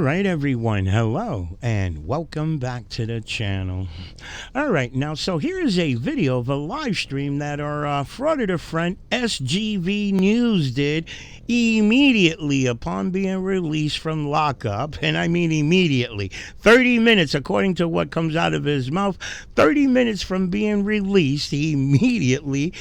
right, everyone. Hello, and welcome back to the channel. All right, now, so here is a video of a live stream that our frauditor friend SGV News did immediately upon being released from lockup. And I mean immediately. 30 minutes, according to what comes out of his mouth, 30 minutes from being released, he immediately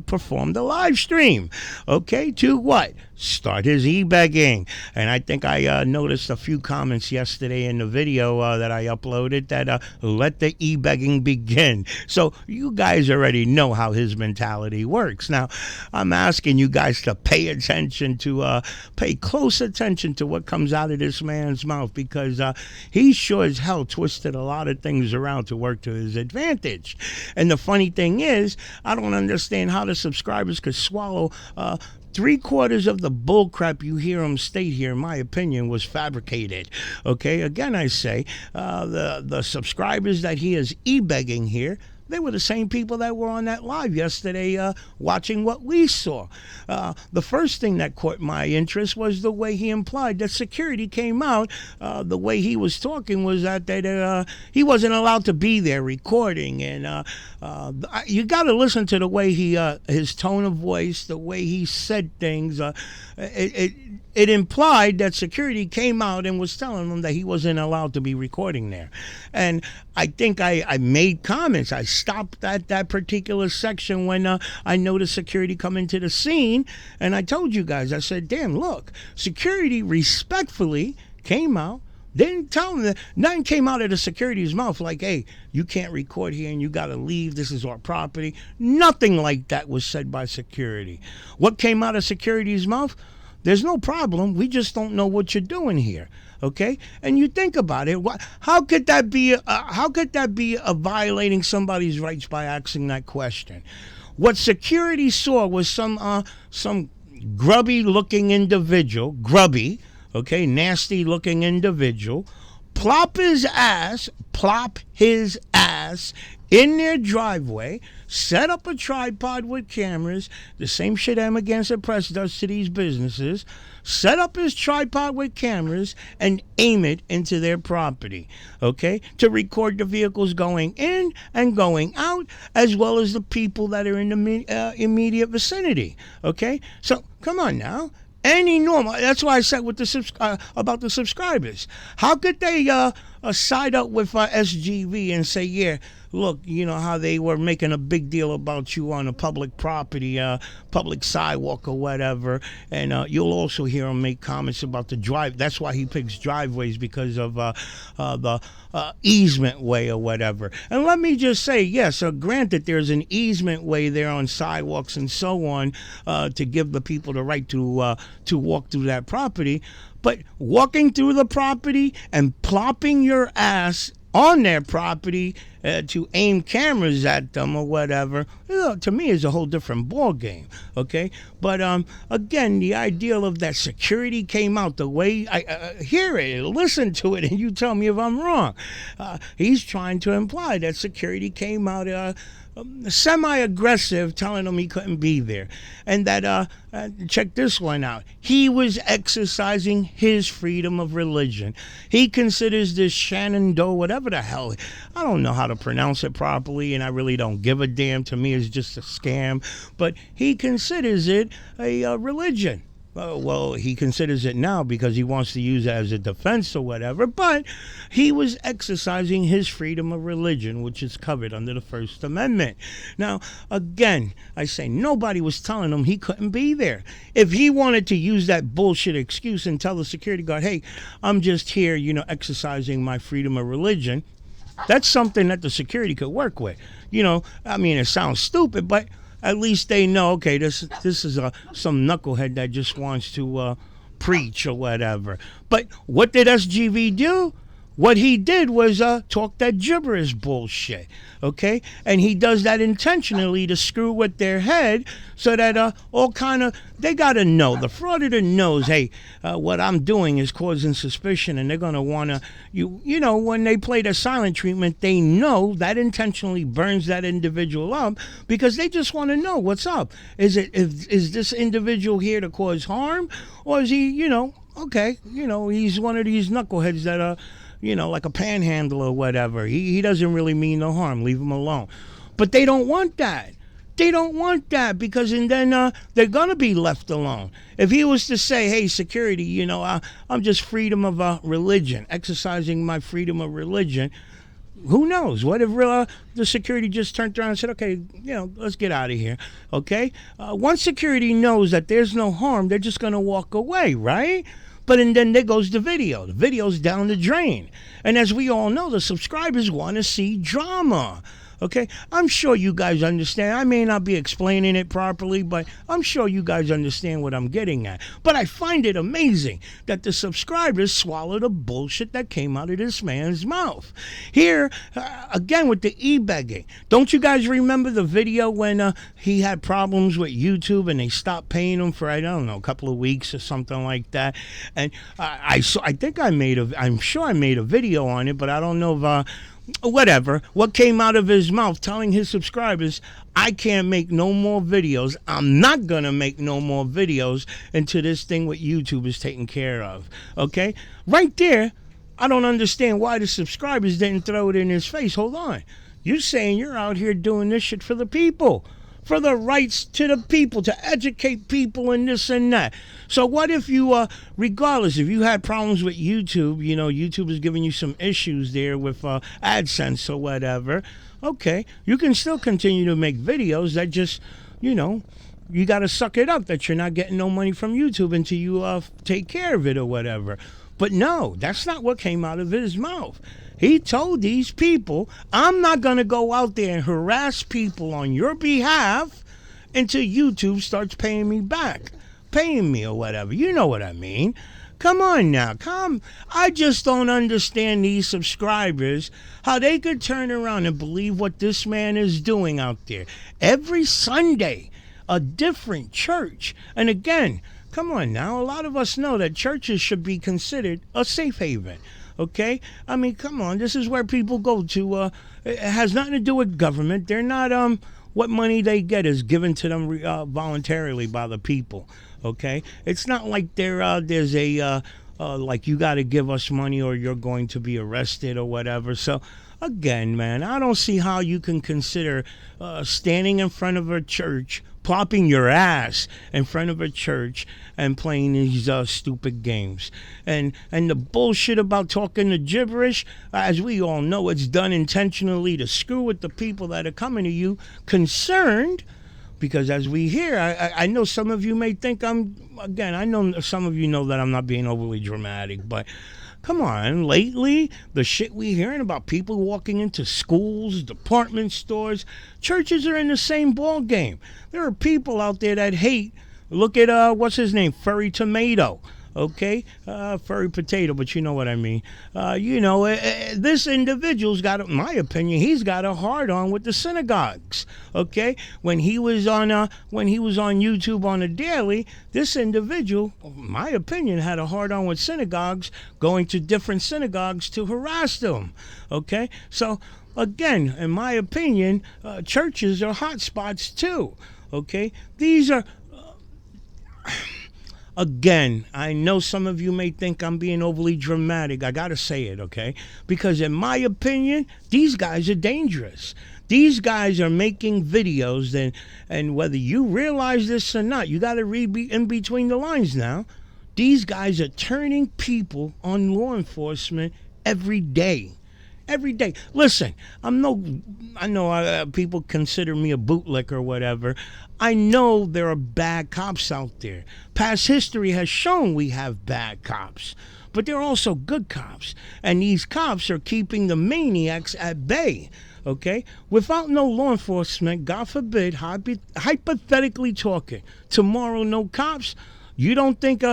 performed a live stream. Okay, to what? Start his e-begging. And I think I noticed a few comments yesterday in the video that I uploaded that let the e-begging begin. So you guys already know how his mentality works. Now, I'm asking you guys to pay attention to, pay close attention to what comes out of this man's mouth, because he sure as hell twisted a lot of things around to work to his advantage. And the funny thing is, I don't understand how the subscribers could swallow 3/4 of the bullcrap you hear him state here, in my opinion, was fabricated. Okay, again, I say, the subscribers that he is e-begging here, they were the same people that were on that live yesterday watching what we saw. The first thing that caught my interest was the way he implied that security came out. The way he was talking was that he wasn't allowed to be there recording. And you got to listen to the way he, his tone of voice, the way he said things. It implied that security came out and was telling him that he wasn't allowed to be recording there. And I think I made comments. I stopped at that particular section when I noticed security come into the scene. And I told you guys, I said, damn, look, security respectfully came out. Didn't tell him that. Nothing came out of the security's mouth like, hey, you can't record here and you got to leave. This is our property. Nothing like that was said by security. What came out of security's mouth? There's no problem. We just don't know what you're doing here, okay? And you think about it. How could that be? How could that be violating somebody's rights by asking that question? What security saw was some grubby-looking individual, okay, nasty-looking individual, plop his ass in their driveway, set up a tripod with cameras, the same shit Amagansett Press does to these businesses, set up his tripod with cameras and aim it into their property, okay, to record the vehicles going in and going out, as well as the people that are in the immediate vicinity, okay? So, come on now. Any normal, that's why I said with the about the subscribers. How could they side up with SGV and say, yeah, look, you know how they were making a big deal about you on a public property, public sidewalk or whatever, and you'll also hear him make comments about the drive. That's why he picks driveways, because of the easement way or whatever. And let me just say, yes, granted, there's an easement way there on sidewalks and so on to give the people the right to walk through that property. But walking through the property and plopping your ass on their property to aim cameras at them or whatever, you know, to me is a whole different ball game, okay? But again, the ideal of that security came out, the way I hear it, listen to it, and you tell me if I'm wrong. He's trying to imply that security came out semi-aggressive, telling him he couldn't be there. And that, check this one out, he was exercising his freedom of religion. He considers this Shannon Doe, whatever the hell, I don't know how to pronounce it properly, and I really don't give a damn. To me, it's just a scam. But he considers it a religion. Well, he considers it now because he wants to use it as a defense or whatever, but he was exercising his freedom of religion, which is covered under the First Amendment. Now, again, I say nobody was telling him he couldn't be there. If he wanted to use that bullshit excuse and tell the security guard, hey, I'm just here, you know, exercising my freedom of religion, that's something that the security could work with. You know, I mean, it sounds stupid, but at least they know, okay, this is some knucklehead that just wants to preach or whatever. But what did SGV do? What he did was talk that gibberish bullshit, okay? And he does that intentionally to screw with their head so that all kind of, they got to know, the frauditor knows, hey, what I'm doing is causing suspicion, and they're going to want to, you know, when they play the silent treatment, they know that intentionally burns that individual up because they just want to know what's up. Is this individual here to cause harm, or is he, you know, okay, he's one of these knuckleheads that like a panhandler or whatever. He doesn't really mean no harm. Leave him alone. But they don't want that. They don't want that because and then they're going to be left alone. If he was to say, hey, security, I'm just freedom of religion, exercising my freedom of religion, who knows? What if the security just turned around and said, okay, let's get out of here, okay? Once security knows that there's no harm, they're just going to walk away, right? But and then there goes the video. The video's down the drain. And as we all know, the subscribers want to see drama. Okay, I'm sure you guys understand. I may not be explaining it properly, but I'm sure you guys understand what I'm getting at. But I find it amazing that the subscribers swallow the bullshit that came out of this man's mouth. Here, again, with the e-begging. Don't you guys remember the video when he had problems with YouTube and they stopped paying him for, I don't know, a couple of weeks or something like that? And I'm sure I made a video on it, but I don't know if... whatever, what came out of his mouth telling his subscribers, I can't make no more videos. I'm not going to make no more videos until this thing with YouTube is taken care of. Okay? Right there, I don't understand why the subscribers didn't throw it in his face. Hold on. You saying you're out here doing this shit for the people. For the rights to the people, to educate people and this and that. So what if you, regardless, if you had problems with YouTube, YouTube is giving you some issues there with AdSense or whatever, okay, you can still continue to make videos that just, you got to suck it up that you're not getting no money from YouTube until you take care of it or whatever. But no, that's not what came out of his mouth. He told these people, I'm not going to go out there and harass people on your behalf until YouTube starts paying me back, paying me or whatever. You know what I mean. Come on now, I just don't understand these subscribers, how they could turn around and believe what this man is doing out there. Every Sunday, a different church. And again, come on now, a lot of us know that churches should be considered a safe haven. Okay? I mean, come on. This is where people go to. It has nothing to do with government. They're not, what money they get is given to them voluntarily by the people. Okay? It's not like there's a, like you got to give us money or you're going to be arrested or whatever. So, again, man, I don't see how you can consider standing in front of a church, plopping your ass in front of a church and playing these stupid games. And the bullshit about talking the gibberish, as we all know, it's done intentionally to screw with the people that are coming to you concerned. Because as we hear, I know some of you may think I know some of you know that I'm not being overly dramatic, but come on, lately, the shit we hearing about people walking into schools, department stores, churches are in the same ball game. There are people out there that hate. Look at, what's his name? Furry Tomato. Okay? Furry Potato, but you know what I mean. This individual's got, in my opinion, he's got a hard-on with the synagogues. Okay? When he was on YouTube on a daily, this individual, in my opinion, had a hard-on with synagogues, going to different synagogues to harass them. Okay? So, again, in my opinion, churches are hot spots too. Okay? These are... Again, I know some of you may think I'm being overly dramatic. I got to say it, okay? Because in my opinion, these guys are dangerous. These guys are making videos, and whether you realize this or not, you got to read in between the lines now. These guys are turning people on law enforcement every day. Every day. Listen, I know people consider me a bootlicker or whatever. I know there are bad cops out there. Past history has shown we have bad cops. But there are also good cops. And these cops are keeping the maniacs at bay. Okay? Without no law enforcement, God forbid, hypothetically talking, tomorrow no cops. You don't think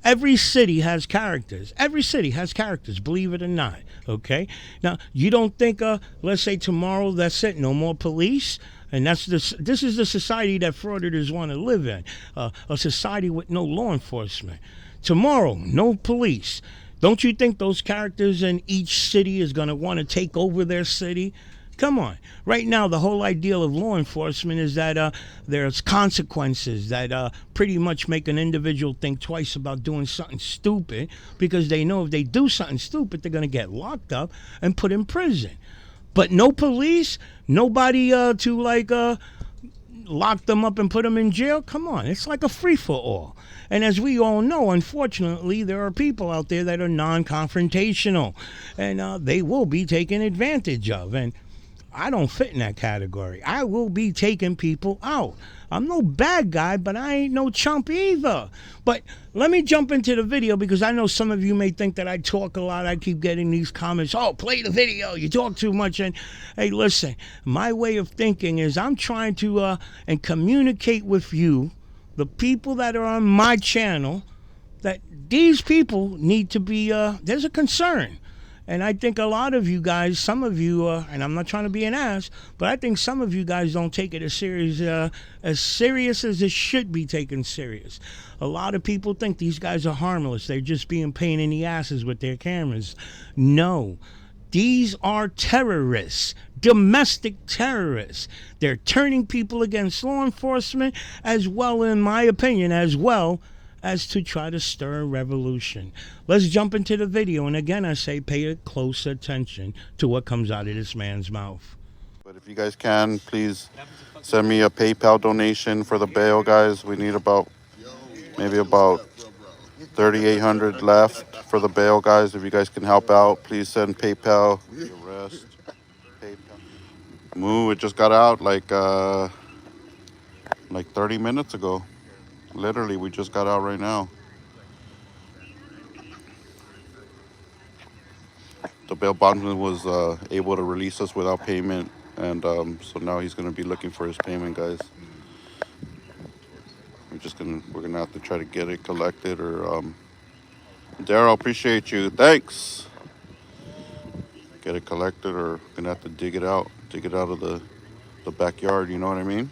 every city has characters. Every city has characters, believe it or not, okay? Now, you don't think, let's say tomorrow, that's it, no more police? And this is the society that frauditors want to live in, a society with no law enforcement. Tomorrow, no police. Don't you think those characters in each city is going to want to take over their city? Come on. Right now, the whole ideal of law enforcement is that there's consequences that pretty much make an individual think twice about doing something stupid, because they know if they do something stupid, they're going to get locked up and put in prison. But no police, nobody to lock them up and put them in jail. Come on, it's like a free for all. And as we all know, unfortunately, there are people out there that are non-confrontational, and they will be taken advantage of. And I don't fit in that category. I will be taking people out. I'm no bad guy, but I ain't no chump either. But let me jump into the video, because I know some of you may think that I talk a lot. I keep getting these comments, oh, play the video, you talk too much. And hey, listen, my way of thinking is I'm trying to and communicate with you, the people that are on my channel, that these people need to be, there's a concern. And I think a lot of you guys, some of you, and I'm not trying to be an ass, but I think some of you guys don't take it as serious as it should be taken serious. A lot of people think these guys are harmless. They're just being pain in the asses with their cameras. No, these are terrorists, domestic terrorists. They're turning people against law enforcement, as well, in my opinion, as well as to try to stir a revolution. Let's jump into the video, and again I say pay close attention to what comes out of this man's mouth. But if you guys can, please send me a PayPal donation for the bail, guys. We need maybe about 3,800 left for the bail, guys. If you guys can help out, please send PayPal. Arrest. PayPal. Moo, it just got out like 30 minutes ago. Literally, we just got out right now. The bail bondsman was able to release us without payment, and so now he's going to be looking for his payment, guys. We're gonna have to try to get it collected, or Daryl, appreciate you, thanks. Get it collected, or gonna have to dig it out of the backyard. You know what I mean?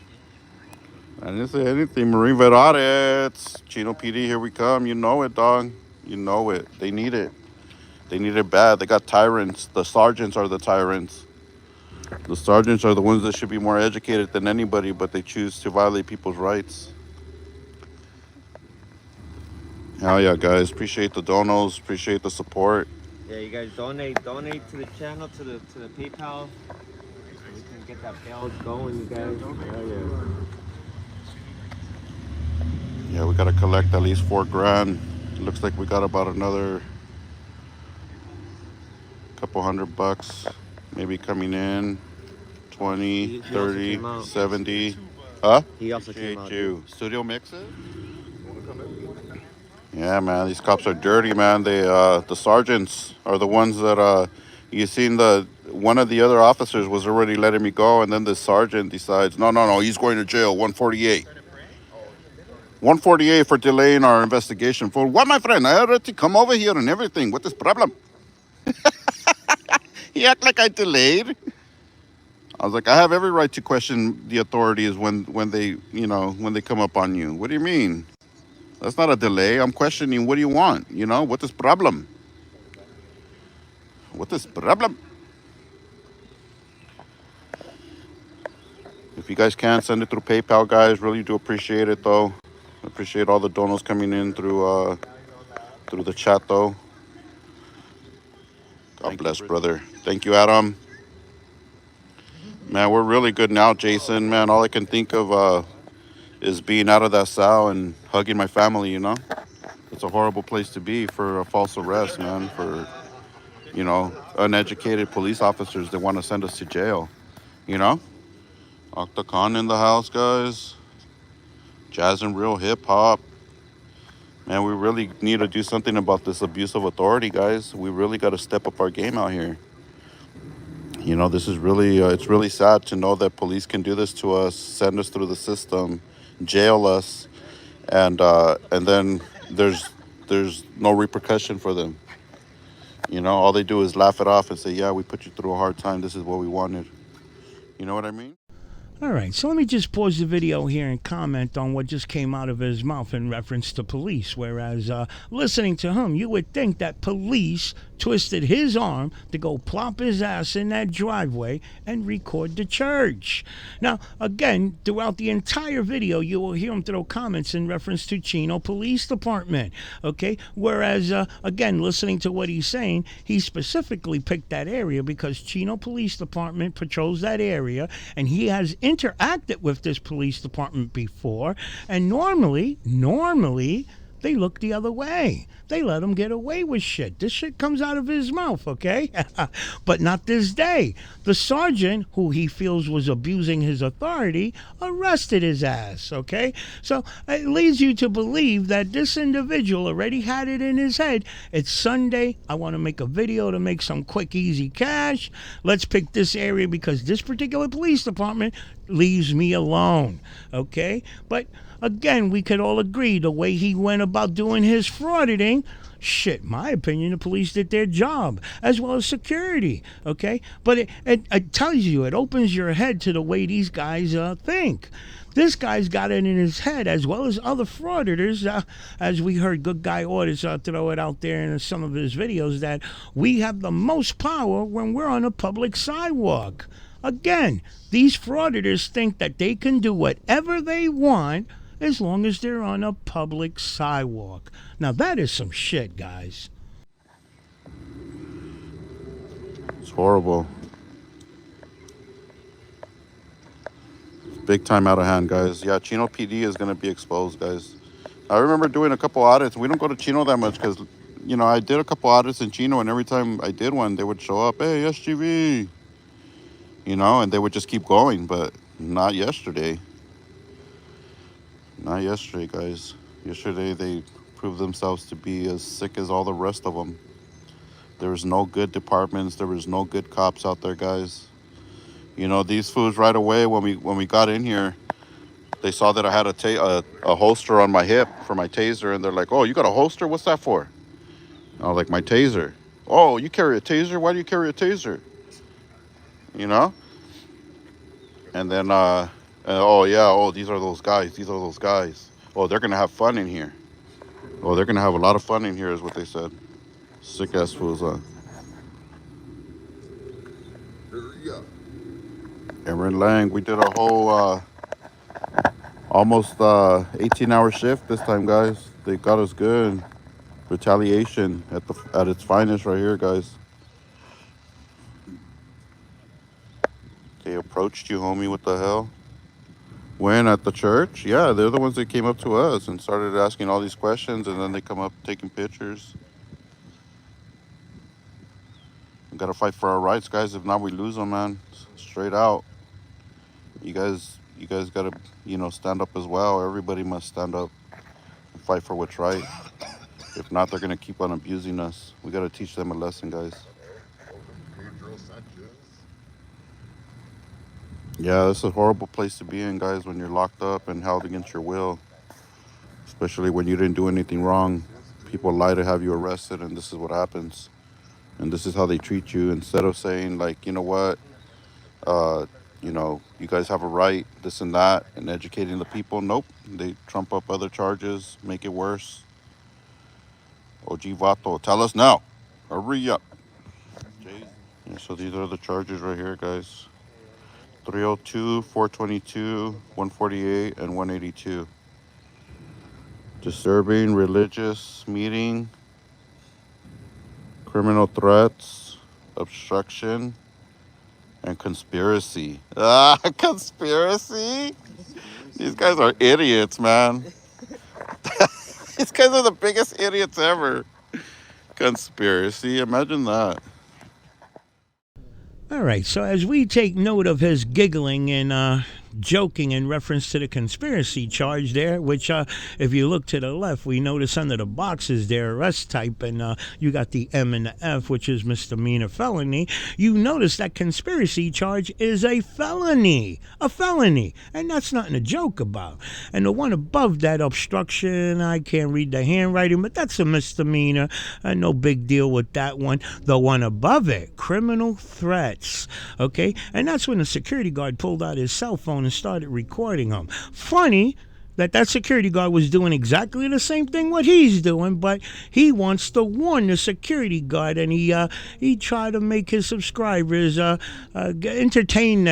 I didn't say anything. Marine Vet Audits, Chino PD, here we come. You know it, dog. You know it. They need it. They need it bad. They got tyrants. The sergeants are the tyrants. The sergeants are the ones that should be more educated than anybody, but they choose to violate people's rights. Hell yeah, guys. Appreciate the donos. Appreciate the support. Yeah, you guys donate to the channel, to the PayPal, so we can get that bail going, you guys. Hell yeah. Yeah, we gotta collect at least $4,000. It looks like we got about another couple $100 maybe coming in. 20, 30, 70. Huh? He also came out. You. Studio mixes? Yeah, man, these cops are dirty, man. They the sergeants are the ones that you seen one of the other officers was already letting me go, and then the sergeant decides, no, he's going to jail, 148. 148 for delaying our investigation. For what, my friend? I had to come over here and everything. What is problem? He act like I delayed. I was like, I have every right to question the authorities when they come up on you. What do you mean? That's not a delay. I'm questioning, what do you want? What is problem? What is problem? If you guys can, send it through PayPal, guys. Really do appreciate it, though. Appreciate all the donos coming in through the chat, though. God bless, brother. Thank you, Adam. Man, we're really good now, Jason. Man, all I can think of is being out of that cell and hugging my family, It's a horrible place to be for a false arrest, man. For, uneducated police officers that want to send us to jail, Octocon in the house, guys. Jazz and real hip hop. Man, we really need to do something about this abuse of authority, guys. We really got to step up our game out here. This is really, it's really sad to know that police can do this to us, send us through the system, jail us, and then there's no repercussion for them. All they do is laugh it off and say, yeah, we put you through a hard time. This is what we wanted. You know what I mean? All right, so let me just pause the video here and comment on what just came out of his mouth in reference to police. Whereas listening to him, you would think that police twisted his arm to go plop his ass in that driveway and record the church. Now, again, throughout the entire video, you will hear him throw comments in reference to Chino Police Department, okay? Whereas, again, listening to what he's saying, he specifically picked that area because Chino Police Department patrols that area, and he has interacted with this police department before, and normally, they look the other way. They let him get away with shit. This shit comes out of his mouth, okay? But not this day. The sergeant, who he feels was abusing his authority, arrested his ass, okay? So it leads you to believe that this individual already had it in his head. It's Sunday. I want to make a video to make some quick, easy cash. Let's pick this area because this particular police department leaves me alone, okay? But again, we could all agree the way he went about doing his frauditing, shit, my opinion, the police did their job, as well as security, okay? But it tells you, it opens your head to the way these guys think. This guy's got it in his head, as well as other frauditors, as we heard Good Guy Orders throw it out there in some of his videos, that we have the most power when we're on a public sidewalk. Again, these frauditors think that they can do whatever they want as long as they're on a public sidewalk. Now that is some shit, guys. It's horrible. It's big time out of hand, guys. Yeah, Chino PD is going to be exposed, guys. I remember doing a couple audits. We don't go to Chino that much because, you know, I did a couple audits in Chino, and every time I did one, they would show up, hey, SGV. You know, and they would just keep going, but not yesterday. Not yesterday, guys. Yesterday, they proved themselves to be as sick as all the rest of them. There was no good departments. There was no good cops out there, guys. You know, these fools right away, when we got in here, they saw that I had a holster on my hip for my taser, and they're like, oh, you got a holster? What's that for? And I was like, my taser. Oh, you carry a taser? Why do you carry a taser? You know? And then, oh, yeah, oh, these are those guys. These are those guys. Oh, they're going to have fun in here. Oh, they're going to have a lot of fun in here is what they said. Sick-ass fools, huh? Aaron Lang, we did a whole almost 18-hour shift this time, guys. They got us good. Retaliation at its finest right here, guys. They approached you, homie. What the hell? When at the church? Yeah, they're the ones that came up to us and started asking all these questions, and then they come up taking pictures. We gotta fight for our rights, guys. If not, we lose them, man. Straight out. You guys gotta, you know, stand up as well. Everybody must stand up and fight for what's right. If not, they're gonna keep on abusing us. We gotta teach them a lesson, guys. Yeah, this is a horrible place to be in, guys, when you're locked up and held against your will. Especially when you didn't do anything wrong. People lie to have you arrested, and this is what happens. And this is how they treat you. Instead of saying, like, you know what, you know, you guys have a right, this and that, and educating the people. Nope. They trump up other charges, make it worse. OG Vato, tell us now. Hurry up. Yeah, so these are the charges right here, guys. 302, 422, 148, and 182. Disturbing religious meeting, criminal threats, obstruction, and conspiracy. Ah, conspiracy? These guys are idiots, man. These guys are the biggest idiots ever. Conspiracy, imagine that. All right, so as we take note of his giggling and joking in reference to the conspiracy charge there, which if you look to the left, we notice under the boxes there, arrest type, and you got the M and the F, which is misdemeanor felony. You notice that conspiracy charge is a felony, and that's nothing to joke about. And the one above that, obstruction, I can't read the handwriting, but that's a misdemeanor, no big deal with that one. The one above it, criminal threats, okay? And that's when the security guard pulled out his cell phone phone and started recording him. Funny that security guard was doing exactly the same thing what he's doing, but he wants to warn the security guard, and he tried to make his subscribers entertain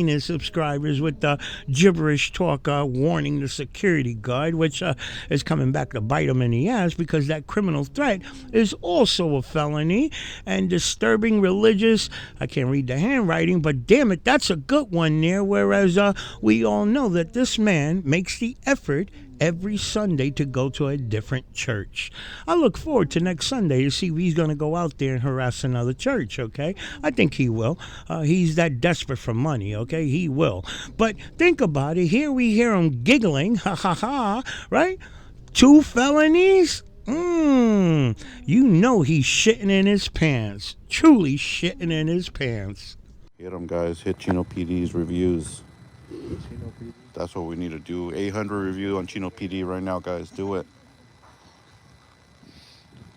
his subscribers with the gibberish talk, warning the security guard, which is coming back to bite him in the ass, because that criminal threat is also a felony, and disturbing religious, I can't read the handwriting, but damn it, that's a good one there. Whereas we all know that this man makes the effort every Sunday to go to a different church. I look forward to next Sunday to see if he's going to go out there and harass another church, okay? I think he will. He's that desperate for money, okay? He will. But think about it. Here we hear him giggling, ha ha ha, right? 2 felonies? You know he's shitting in his pants. Truly shitting in his pants. Hit them, guys. Hit Chino PD's reviews. That's what we need to do. 800 review on Chino PD right now, guys. Do it.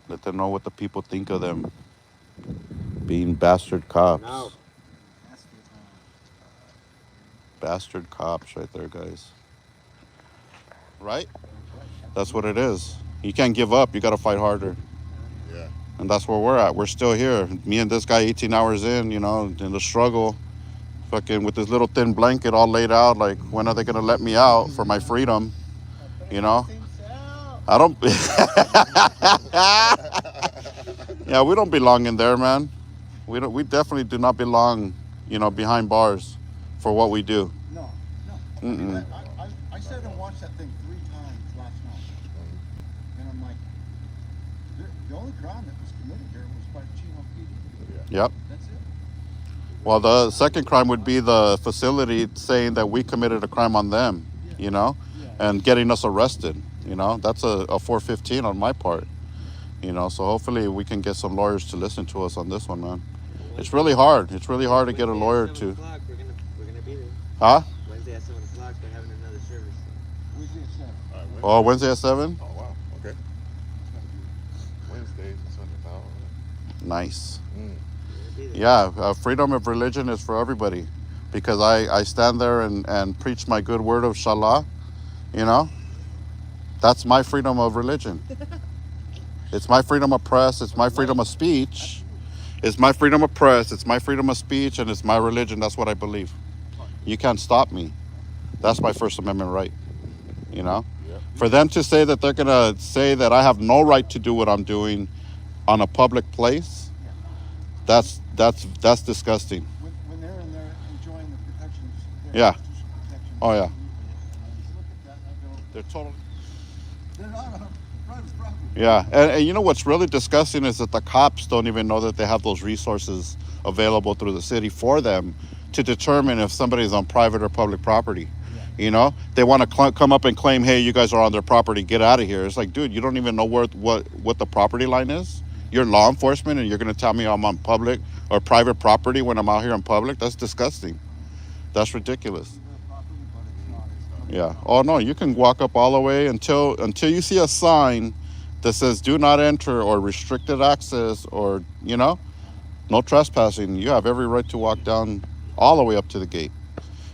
Let them know what the people think of them being bastard cops. No. Bastard cops right there, guys. Right? That's what it is. You can't give up. You got to fight harder. Yeah. And that's where we're at. We're still here. Me and this guy 18 hours in, you know, in the struggle. Fucking with this little thin blanket all laid out, like, when are they gonna let me out for my freedom? You know? I don't Yeah, we don't belong in there, man. We definitely do not belong, you know, behind bars for what we do. No. I sat and watched that thing 3 times last night. And I'm like, the only crime that was committed here was by Chino PD. Yep. That's it. Well, the second crime would be the facility saying that we committed a crime on them, you know, and getting us arrested, you know. That's a 415 on my part, you know. So hopefully we can get some lawyers to listen to us on this one, man. It's really hard. It's really hard to get a lawyer to... We're gonna be there. Huh? Wednesday at 7 o'clock, they're having another service. Wednesday at 7. All right, Oh, Wednesday at 7? Oh, wow. Okay. Wednesdays at 7 o'clock. Nice. We're gonna be there. Yeah, freedom of religion is for everybody, because I stand there and preach my good word of Shallah, you know. That's my freedom of religion. It's my freedom of press. It's my freedom of speech. It's my freedom of press. It's my freedom of speech, and it's my religion. That's what I believe. You can't stop me. That's my First Amendment right, you know. Yeah. For them to say that they're gonna say that I have no right to do what I'm doing on a public place, that's disgusting. When they're in there enjoying the protections. Yeah. constitutional protections. Oh, yeah. I just look at that and I go, They're totally... they're not on private property. Yeah, and you know what's really disgusting is that the cops don't even know that they have those resources available through the city for them to determine if somebody's on private or public property. You know, they want to come up and claim, hey, you guys are on their property, get out of here. It's like, dude, you don't even know what the property line is. You're law enforcement and you're going to tell me I'm on public or private property when I'm out here in public? That's disgusting. That's ridiculous. Their property, but it's not. Yeah. Oh, no, you can walk up all the way until you see a sign that says do not enter or restricted access or, you know, no trespassing. You have every right to walk down all the way up to the gate.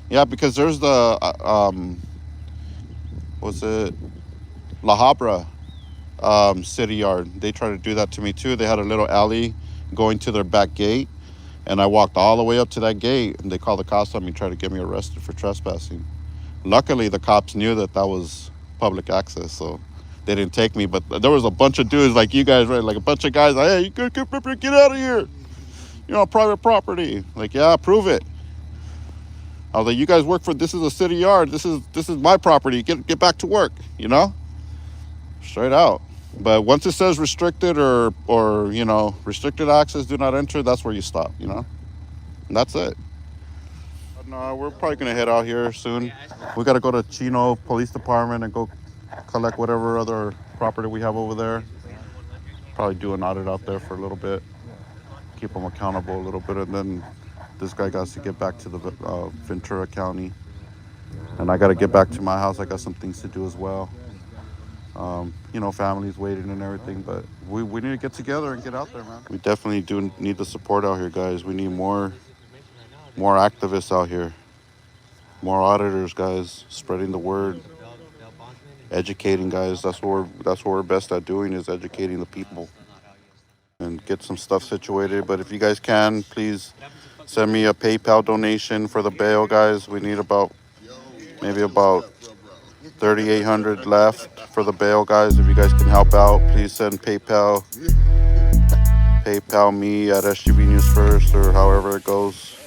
Yeah, because there's the, La Habra city yard. They tried to do that to me too. They had a little alley going to their back gate, and I walked all the way up to that gate, and they called the cops on me, tried to get me arrested for trespassing. Luckily, the cops knew that was public access, so they didn't take me. But there was a bunch of dudes like you guys, right? Like a bunch of guys, like, hey, you get out of here. You're on private property. Like, yeah, prove it. I was like, you guys work for, this is a city yard. This is my property. Get back to work, you know? Straight out. But once it says restricted or you know, restricted access, do not enter, that's where you stop, you know? And that's it. But no, we're probably going to head out here soon. We got to go to Chino Police Department and go collect whatever other property we have over there. Probably do an audit out there for a little bit. Keep them accountable a little bit, and then this guy got to get back to the Ventura County, and I got to get back to my house. I got some things to do as well. You know, family's waiting and everything, but we need to get together and get out there, man. We definitely do need the support out here, guys. We need more activists out here. More auditors, guys. Spreading the word. Bail bondsman Educating, guys. That's what we're best at doing, is educating the people and get some stuff situated. But if you guys can, please send me a PayPal donation for the bail, guys. We need maybe about 3,800 left for the bail, guys. If you guys can help out, please send PayPal me at SGV News First, or however it goes.